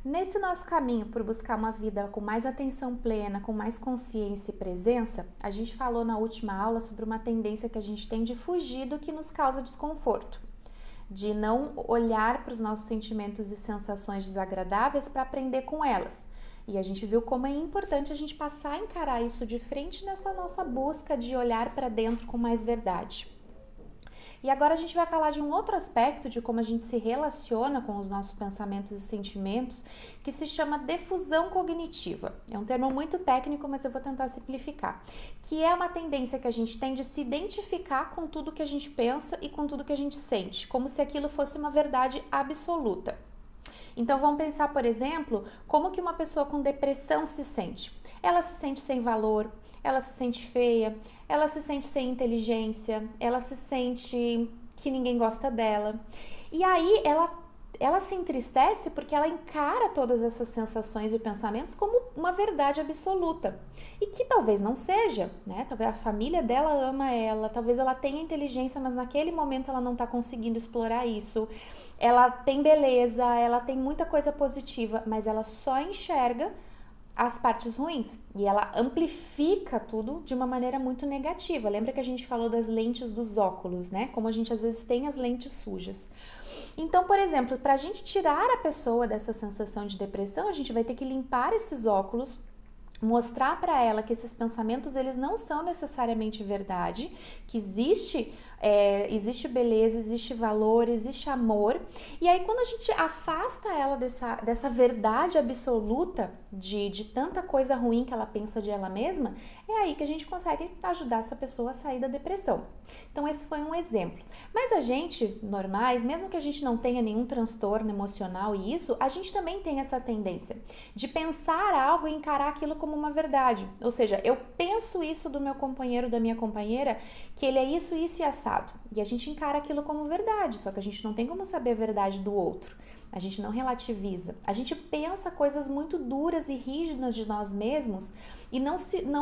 Nesse nosso caminho por buscar uma vida com mais atenção plena, com mais consciência e presença, a gente falou na última aula sobre uma tendência que a gente tem de fugir do que nos causa desconforto, de não olhar para os nossos sentimentos e sensações desagradáveis para aprender com elas. E a gente viu como é importante a gente passar a encarar isso de frente nessa nossa busca de olhar para dentro com mais verdade. E agora a gente vai falar de um outro aspecto de como a gente se relaciona com os nossos pensamentos e sentimentos, que se chama defusão cognitiva. É um termo muito técnico, mas eu vou tentar simplificar. Que é uma tendência que a gente tem de se identificar com tudo que a gente pensa e com tudo que a gente sente, como se aquilo fosse uma verdade absoluta. Então vamos pensar, por exemplo, como que uma pessoa com depressão se sente. Ela se sente sem valor, ela se sente feia, ela se sente sem inteligência, ela se sente que ninguém gosta dela. E aí ela se entristece porque ela encara todas essas sensações e pensamentos como uma verdade absoluta. E que talvez não seja, né? Talvez a família dela ama ela, talvez ela tenha inteligência, mas naquele momento ela não está conseguindo explorar isso. Ela tem beleza, ela tem muita coisa positiva, mas ela só enxerga as partes ruins e ela amplifica tudo de uma maneira muito negativa. Lembra que a gente falou das lentes dos óculos, né? Como a gente às vezes tem as lentes sujas. Então, por exemplo, para a gente tirar a pessoa dessa sensação de depressão, a gente vai ter que limpar esses óculos, mostrar para ela que esses pensamentos eles não são necessariamente verdade, que existe beleza, existe valor, existe amor. E aí quando a gente afasta ela dessa verdade absoluta de tanta coisa ruim que ela pensa de ela mesma, é aí que a gente consegue ajudar essa pessoa a sair da depressão. Então esse foi um exemplo. Mas a gente, normais, mesmo que a gente não tenha nenhum transtorno emocional e isso, a gente também tem essa tendência de pensar algo e encarar aquilo como uma verdade. Ou seja, eu penso isso do meu companheiro, da minha companheira, que ele é isso, isso e assado. E a gente encara aquilo como verdade, só que a gente não tem como saber a verdade do outro. A gente não relativiza. A gente pensa coisas muito duras e rígidas de nós mesmos e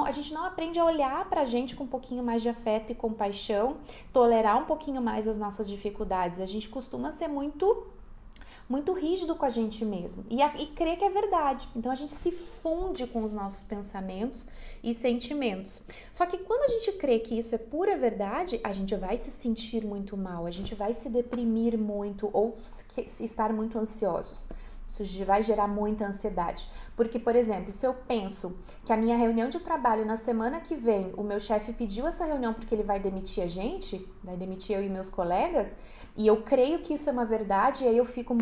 a gente não aprende a olhar pra gente com um pouquinho mais de afeto e compaixão, tolerar um pouquinho mais as nossas dificuldades. A gente costuma ser muito rígido com a gente mesmo e crer que é verdade. Então a gente se funde com os nossos pensamentos e sentimentos. Só que quando a gente crê que isso é pura verdade, a gente vai se sentir muito mal, a gente vai se deprimir muito ou estar muito ansiosos. Isso vai gerar muita ansiedade. Porque, por exemplo, se eu penso que a minha reunião de trabalho na semana que vem, o meu chefe pediu essa reunião porque ele vai demitir a gente, vai demitir eu e meus colegas, e eu creio que isso é uma verdade, e aí eu fico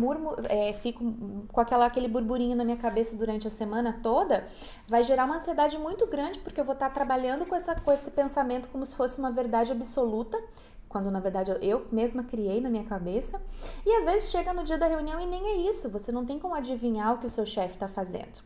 com aquele burburinho na minha cabeça durante a semana toda, vai gerar uma ansiedade muito grande, porque eu vou estar trabalhando com esse pensamento como se fosse uma verdade absoluta, quando na verdade eu mesma criei na minha cabeça. E às vezes chega no dia da reunião e nem é isso, você não tem como adivinhar o que o seu chefe está fazendo,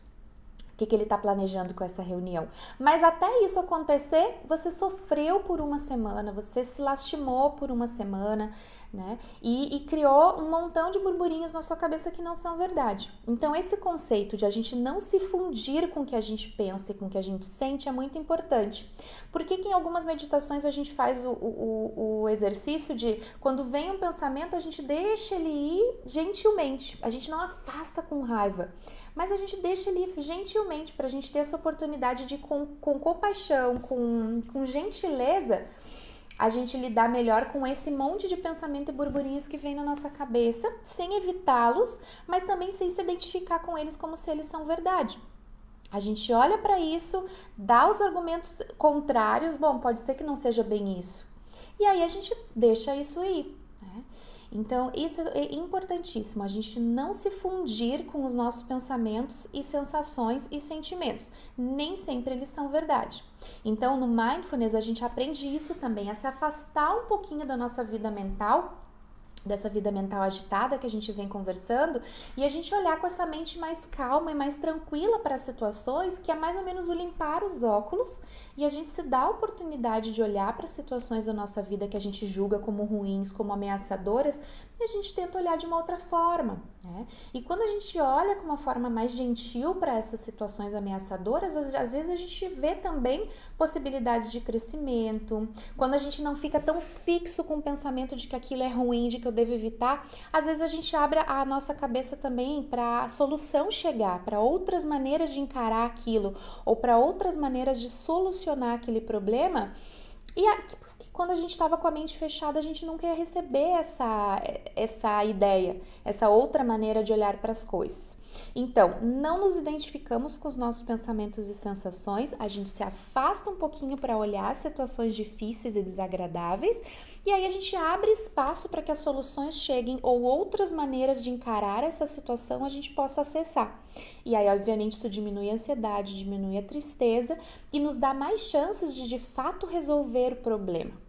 o que ele está planejando com essa reunião. Mas até isso acontecer, você sofreu por uma semana, você se lastimou por uma semana, né? E criou um montão de burburinhos na sua cabeça que não são verdade. Então esse conceito de a gente não se fundir com o que a gente pensa e com o que a gente sente é muito importante. Por que em algumas meditações a gente faz o exercício de quando vem um pensamento a gente deixa ele ir gentilmente, a gente não afasta com raiva, mas a gente deixa ele ir gentilmente para a gente ter essa oportunidade de com compaixão, com gentileza, a gente lidar melhor com esse monte de pensamento e burburinhos que vem na nossa cabeça, sem evitá-los, mas também sem se identificar com eles como se eles são verdade. A gente olha para isso, dá os argumentos contrários, bom, pode ser que não seja bem isso. E aí a gente deixa isso ir, né? Então, isso é importantíssimo, a gente não se fundir com os nossos pensamentos e sensações e sentimentos. Nem sempre eles são verdade. Então, no Mindfulness, a gente aprende isso também, a se afastar um pouquinho da nossa vida mental, dessa vida mental agitada que a gente vem conversando, e a gente olhar com essa mente mais calma e mais tranquila para as situações, que é mais ou menos o limpar os óculos e a gente se dá a oportunidade de olhar para situações da nossa vida que a gente julga como ruins, como ameaçadoras, e a gente tenta olhar de uma outra forma, né? E quando a gente olha com uma forma mais gentil para essas situações ameaçadoras, às vezes a gente vê também possibilidades de crescimento. Quando a gente não fica tão fixo com o pensamento de que aquilo é ruim, de que eu devo evitar, às vezes a gente abre a nossa cabeça também para a solução chegar, para outras maneiras de encarar aquilo ou para outras maneiras de solucionar aquele problema. E quando a gente estava com a mente fechada, a gente nunca ia receber essa ideia, essa outra maneira de olhar para as coisas. Então, não nos identificamos com os nossos pensamentos e sensações, a gente se afasta um pouquinho para olhar situações difíceis e desagradáveis, e aí a gente abre espaço para que as soluções cheguem ou outras maneiras de encarar essa situação a gente possa acessar. E aí, obviamente, isso diminui a ansiedade, diminui a tristeza e nos dá mais chances de fato resolver o problema.